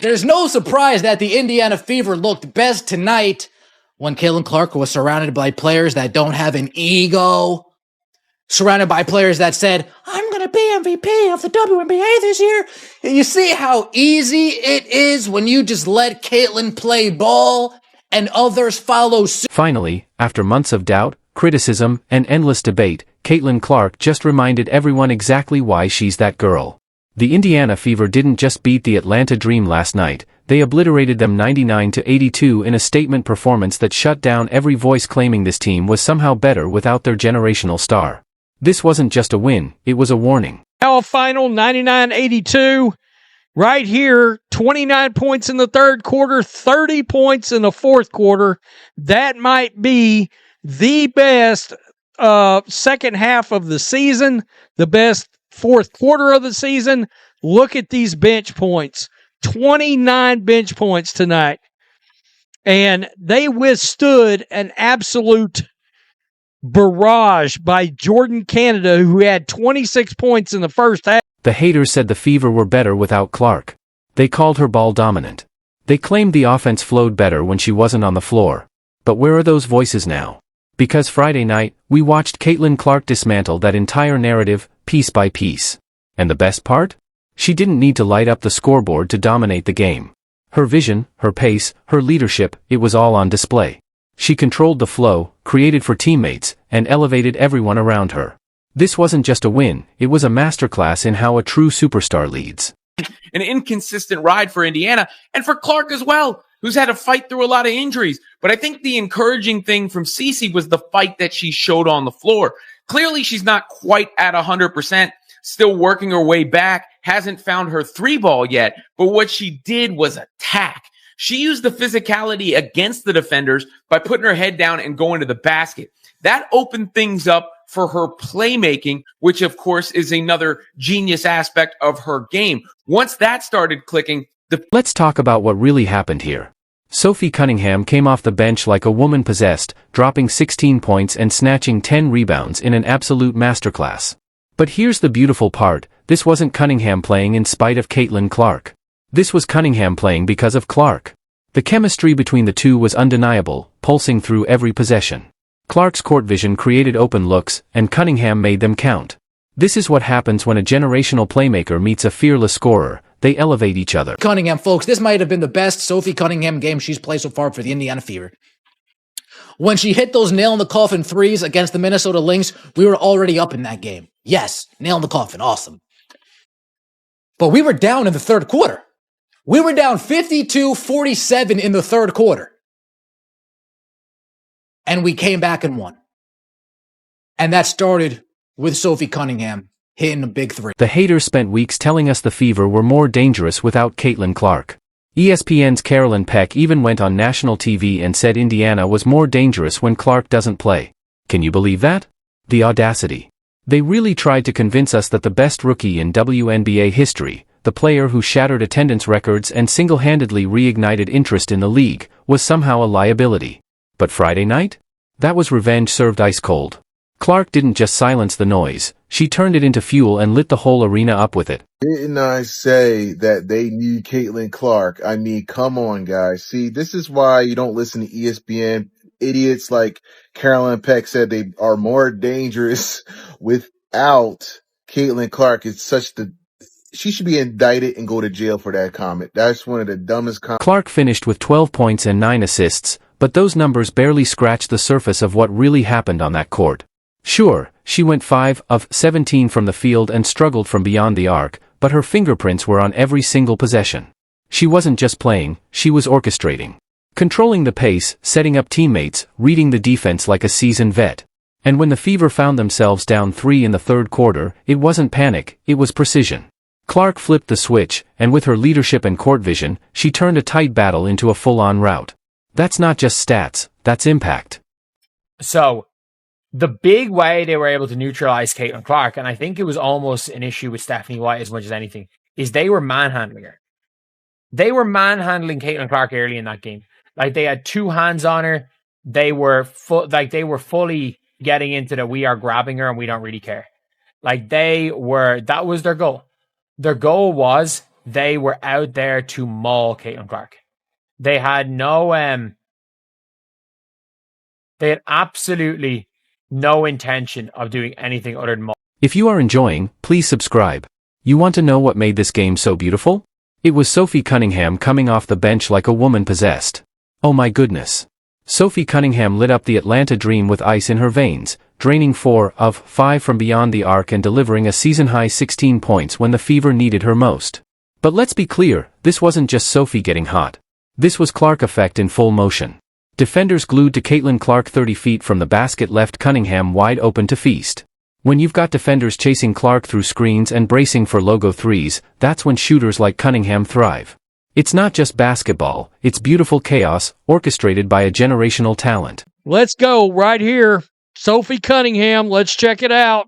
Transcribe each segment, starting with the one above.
There's no surprise that the Indiana Fever looked best tonight when Caitlin Clark was surrounded by players that don't have an ego, surrounded by players that said, I'm going to be MVP of the WNBA this year. You see how easy it is when you just let Caitlin play ball and others follow suit. Finally, after months of doubt, criticism, and endless debate, Caitlin Clark just reminded everyone exactly why she's that girl. The Indiana Fever didn't just beat the Atlanta Dream last night, they obliterated them 99-82 in a statement performance that shut down every voice claiming this team was somehow better without their generational star. This wasn't just a win, it was a warning. Now final 99-82. Right here, 29 points in the third quarter, 30 points in the fourth quarter. That might be the best second half of the season, the best fourth quarter of the season. Look at these bench points. 29 bench points tonight. And they withstood an absolute barrage by Jordan Canada, who had 26 points in the first half. The haters said the Fever were better without Clark. They called her ball dominant. They claimed the offense flowed better when she wasn't on the floor. But where are those voices now? Because Friday night, we watched Caitlin Clark dismantle that entire narrative, piece by piece. And the best part? She didn't need to light up the scoreboard to dominate the game. Her vision, her pace, her leadership, it was all on display. She controlled the flow, created for teammates, and elevated everyone around her. This wasn't just a win, it was a masterclass in how a true superstar leads. An inconsistent ride for Indiana, and for Clark as well, who's had to fight through a lot of injuries. But I think the encouraging thing from Cece was the fight that she showed on the floor. Clearly, she's not quite at 100%, still working her way back, hasn't found her three ball yet, but what she did was attack. She used the physicality against the defenders by putting her head down and going to the basket. That opened things up for her playmaking, which of course is another genius aspect of her game. Once that started clicking, Let's talk about what really happened here. Sophie Cunningham came off the bench like a woman possessed, dropping 16 points and snatching 10 rebounds in an absolute masterclass. But here's the beautiful part, this wasn't Cunningham playing in spite of Caitlin Clark. This was Cunningham playing because of Clark. The chemistry between the two was undeniable, pulsing through every possession. Clark's court vision created open looks, and Cunningham made them count. This is what happens when a generational playmaker meets a fearless scorer. They elevate each other. Cunningham, folks, this might have been the best Sophie Cunningham game she's played so far for the Indiana Fever. When she hit those nail-in-the-coffin threes against the Minnesota Lynx, we were already up in that game. Yes, nail-in-the-coffin, awesome. But we were down in the third quarter. We were down 52-47 in the third quarter. And we came back and won. And that started with Sophie Cunningham hitting a big three. The haters spent weeks telling us the Fever were more dangerous without Caitlin Clark. ESPN's Carolyn Peck even went on national TV and said Indiana was more dangerous when Clark doesn't play. Can you believe that? The audacity. They really tried to convince us that the best rookie in WNBA history, the player who shattered attendance records and single-handedly reignited interest in the league, was somehow a liability. But Friday night? That was revenge served ice cold. Clark didn't just silence the noise, she turned it into fuel and lit the whole arena up with it. Didn't I say that they need Caitlin Clark? I mean, come on, guys. See, this is why you don't listen to ESPN. Idiots like Carolyn Peck said they are more dangerous without Caitlin Clark. She should be indicted and go to jail for that comment. That's one of the dumbest comments. Clark finished with 12 points and 9 assists, but those numbers barely scratched the surface of what really happened on that court. Sure, she went 5 of 17 from the field and struggled from beyond the arc, but her fingerprints were on every single possession. She wasn't just playing, she was orchestrating. Controlling the pace, setting up teammates, reading the defense like a seasoned vet. And when the Fever found themselves down 3 in the third quarter, it wasn't panic, it was precision. Clark flipped the switch, and with her leadership and court vision, she turned a tight battle into a full-on rout. That's not just stats, that's impact. So, the big way they were able to neutralize Caitlin Clark, and I think it was almost an issue with Stephanie White as much as anything, is they were manhandling her. They were manhandling Caitlin Clark early in that game. Like, they had 2 hands on her. They were fully getting into the we are grabbing her and we don't really care. Like, that was their goal. Their goal was, they were out there to maul Caitlin Clark. They had they had absolutely no intention of doing anything other than maul. If you are enjoying, please subscribe. You want to know what made this game so beautiful? It was Sophie Cunningham coming off the bench like a woman possessed. Oh my goodness. Sophie Cunningham lit up the Atlanta Dream with ice in her veins, draining 4 of 5 from beyond the arc and delivering a season-high 16 points when the Fever needed her most. But let's be clear, this wasn't just Sophie getting hot. This was Clark effect in full motion. Defenders glued to Caitlin Clark 30 feet from the basket left Cunningham wide open to feast. When you've got defenders chasing Clark through screens and bracing for logo threes, that's when shooters like Cunningham thrive. It's not just basketball, it's beautiful chaos, orchestrated by a generational talent. Let's go right here. Sophie Cunningham, let's check it out.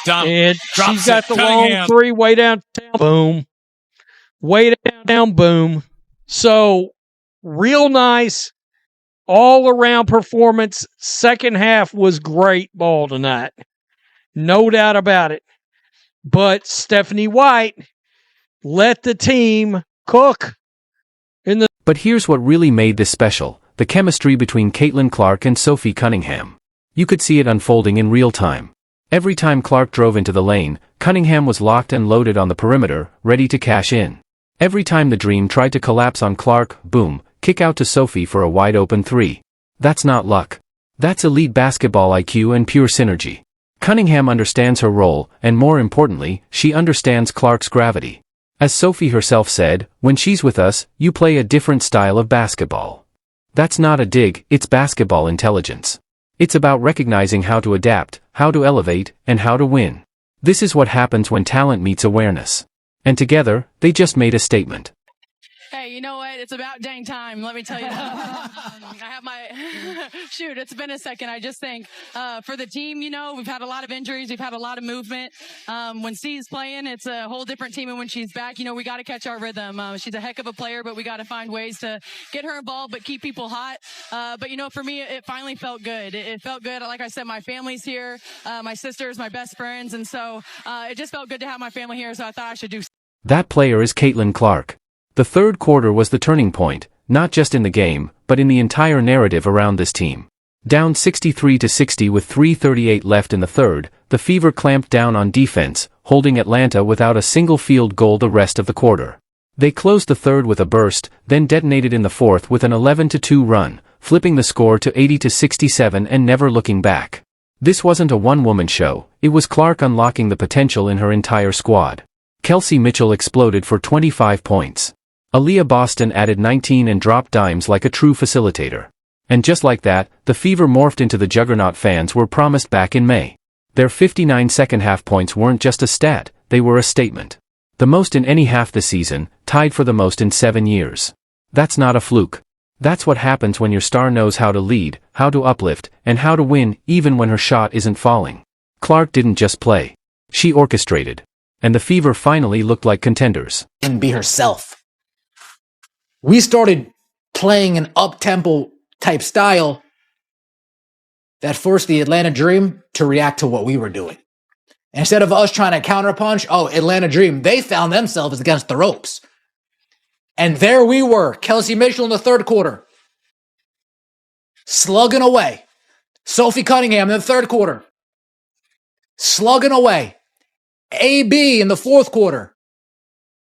And she's got the long three way down, boom. Way down, boom. So, real nice, all-around performance. Second half was great ball tonight. No doubt about it. But Stephanie White let the team cook. But here's what really made this special, the chemistry between Caitlin Clark and Sophie Cunningham. You could see it unfolding in real time. Every time Clark drove into the lane, Cunningham was locked and loaded on the perimeter, ready to cash in. Every time the Dream tried to collapse on Clark, boom, kick out to Sophie for a wide-open three. That's not luck. That's elite basketball IQ and pure synergy. Cunningham understands her role, and more importantly, she understands Clark's gravity. As Sophie herself said, when she's with us, you play a different style of basketball. That's not a dig, it's basketball intelligence. It's about recognizing how to adapt, how to elevate, and how to win. This is what happens when talent meets awareness. And together, they just made a statement. Hey, you know what? It's about dang time. Let me tell you that. I have my shoot. It's been a second. I just think for the team, you know, we've had a lot of injuries. We've had a lot of movement. When C's playing, it's a whole different team. And when she's back, you know, we got to catch our rhythm. She's a heck of a player, but we got to find ways to get her involved, but keep people hot. But, you know, for me, it finally felt good. It felt good. Like I said, my family's here. My sisters, my best friends. And so it just felt good to have my family here. So I thought I should do. That player is Caitlin Clark. The third quarter was the turning point, not just in the game, but in the entire narrative around this team. Down 63-60 with 3:38 left in the third, the Fever clamped down on defense, holding Atlanta without a single field goal the rest of the quarter. They closed the third with a burst, then detonated in the fourth with an 11-2 run, flipping the score to 80-67 and never looking back. This wasn't a one-woman show, it was Clark unlocking the potential in her entire squad. Kelsey Mitchell exploded for 25 points. Aaliyah Boston added 19 and dropped dimes like a true facilitator. And just like that, the Fever morphed into the juggernaut fans were promised back in May. Their 59 second-half points weren't just a stat, they were a statement. The most in any half this season, tied for the most in 7 years. That's not a fluke. That's what happens when your star knows how to lead, how to uplift, and how to win even when her shot isn't falling. Clark didn't just play. She orchestrated. And the Fever finally looked like contenders. And be herself. We started playing an up-tempo type style that forced the Atlanta Dream to react to what we were doing. Instead of us trying to counterpunch, Atlanta Dream, they found themselves against the ropes. And there we were, Kelsey Mitchell in the third quarter, slugging away. Sophie Cunningham in the third quarter, slugging away. AB in the fourth quarter.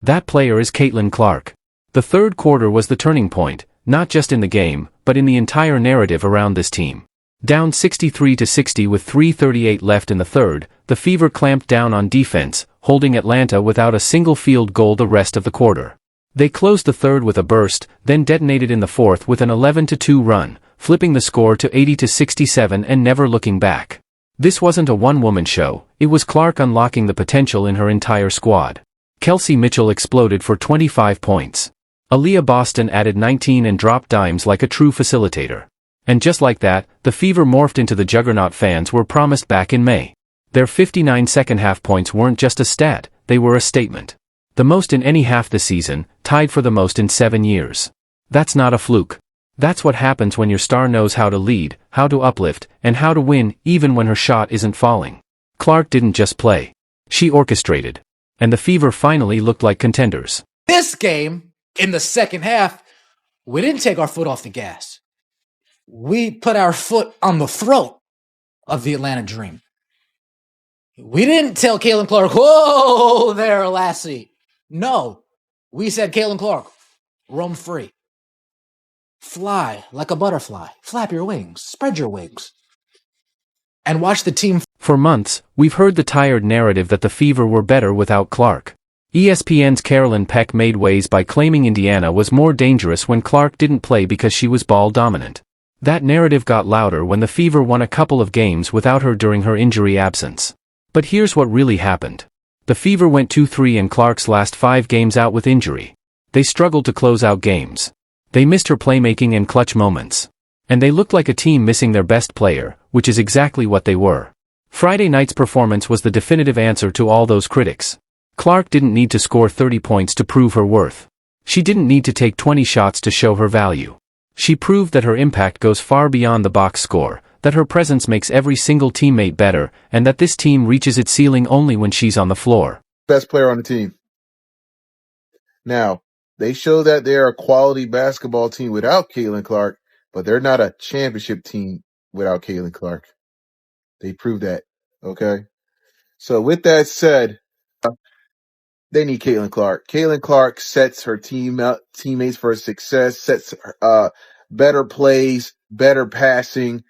That player is Caitlin Clark. The third quarter was the turning point, not just in the game, but in the entire narrative around this team. Down 63-60 with 3:38 left in the third, the Fever clamped down on defense, holding Atlanta without a single field goal the rest of the quarter. They closed the third with a burst, then detonated in the fourth with an 11-2 run, flipping the score to 80-67 and never looking back. This wasn't a one-woman show, it was Clark unlocking the potential in her entire squad. Kelsey Mitchell exploded for 25 points. Aaliyah Boston added 19 and dropped dimes like a true facilitator. And just like that, the Fever morphed into the juggernaut fans were promised back in May. Their 59 second-half points weren't just a stat, they were a statement. The most in any half this season, tied for the most in 7 years. That's not a fluke. That's what happens when your star knows how to lead, how to uplift, and how to win even when her shot isn't falling. Clark didn't just play. She orchestrated. and the Fever finally looked like contenders. This game, in the second half, we didn't take our foot off the gas. We put our foot on the throat of the Atlanta Dream. We didn't tell Caitlin Clark, whoa there, lassie. No, we said, Caitlin Clark, roam free. Fly like a butterfly. Flap your wings. Spread your wings. And watch the team. For months, we've heard the tired narrative that the Fever were better without Clark. ESPN's Carolyn Peck made waves by claiming Indiana was more dangerous when Clark didn't play because she was ball dominant. That narrative got louder when the Fever won a couple of games without her during her injury absence. But here's what really happened. The Fever went 2-3 in Clark's last 5 games out with injury. They struggled to close out games. They missed her playmaking and clutch moments. And they looked like a team missing their best player, which is exactly what they were. Friday night's performance was the definitive answer to all those critics. Clark didn't need to score 30 points to prove her worth. She didn't need to take 20 shots to show her value. She proved that her impact goes far beyond the box score, that her presence makes every single teammate better, and that this team reaches its ceiling only when she's on the floor. Best player on the team. Now, they show that they're a quality basketball team without Caitlin Clark, but they're not a championship team without Caitlin Clark. They proved that, okay? So with that said, they need Caitlin Clark. Caitlin Clark sets her teammates for success, sets better plays, better passing.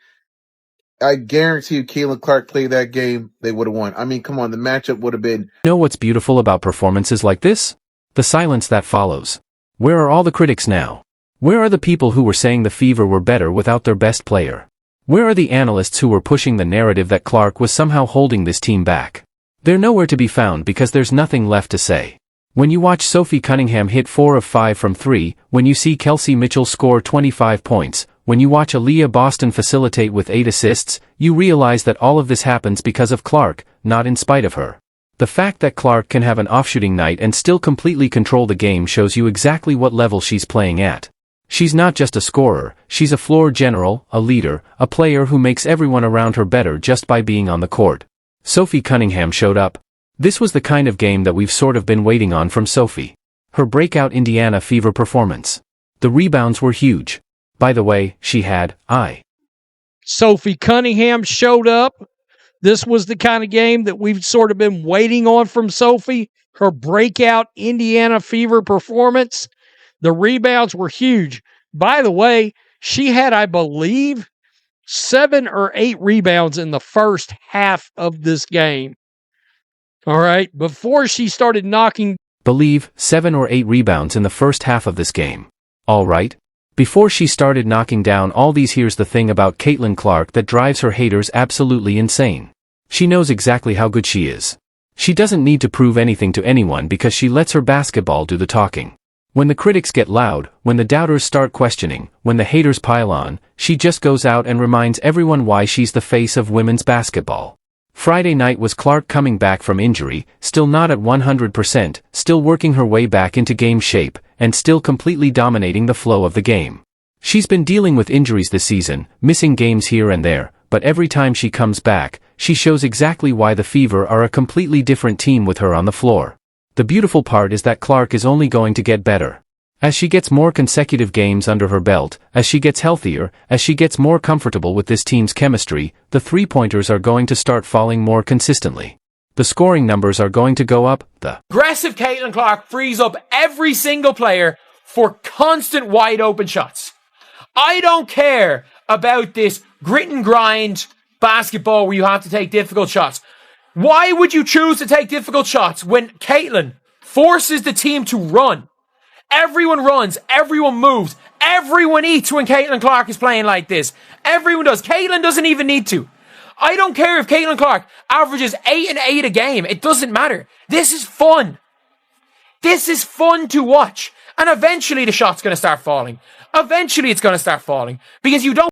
I guarantee you Caitlin Clark played that game, they would have won. I mean, come on, the matchup would have been... You know what's beautiful about performances like this? The silence that follows. Where are all the critics now? Where are the people who were saying the Fever were better without their best player? Where are the analysts who were pushing the narrative that Clark was somehow holding this team back? They're nowhere to be found because there's nothing left to say. When you watch Sophie Cunningham hit 4 of 5 from 3, when you see Kelsey Mitchell score 25 points, when you watch Aaliyah Boston facilitate with 8 assists, you realize that all of this happens because of Clark, not in spite of her. The fact that Clark can have an off-shooting night and still completely control the game shows you exactly what level she's playing at. She's not just a scorer, she's a floor general, a leader, a player who makes everyone around her better just by being on the court. Sophie Cunningham showed up. This was the kind of game that we've sort of been waiting on from Sophie. Her breakout Indiana Fever performance. The rebounds were huge. By the way, she had Sophie Cunningham showed up. This was the kind of game that we've sort of been waiting on from Sophie. Her breakout Indiana Fever performance. The rebounds were huge. By the way, she had, I believe, 7 or 8 rebounds in the first half of this game. All right, before she started knocking... 7 or 8 rebounds in the first half of this game. All right. Before she started knocking down all these. Here's the thing about Caitlin Clark that drives her haters absolutely insane. She knows exactly how good she is. She doesn't need to prove anything to anyone because she lets her basketball do the talking. When the critics get loud, when the doubters start questioning, when the haters pile on, she just goes out and reminds everyone why she's the face of women's basketball. Friday night was Clark coming back from injury, still not at 100%, still working her way back into game shape, and still completely dominating the flow of the game. She's been dealing with injuries this season, missing games here and there, but every time she comes back, she shows exactly why the Fever are a completely different team with her on the floor. The beautiful part is that Clark is only going to get better. As she gets more consecutive games under her belt, as she gets healthier, as she gets more comfortable with this team's chemistry, the three-pointers are going to start falling more consistently. The scoring numbers are going to go up. The aggressive Caitlin Clark frees up every single player for constant wide open shots. I don't care about this grit and grind basketball where you have to take difficult shots. Why would you choose to take difficult shots when Caitlin forces the team to run? Everyone runs, everyone moves, everyone eats when Caitlin Clark is playing like this. Everyone does. Caitlin doesn't even need to. I don't care if Caitlin Clark averages 8 and 8 a game. It doesn't matter. This is fun. This is fun to watch. And eventually the shot's going to start falling. Eventually it's going to start falling. Because you don't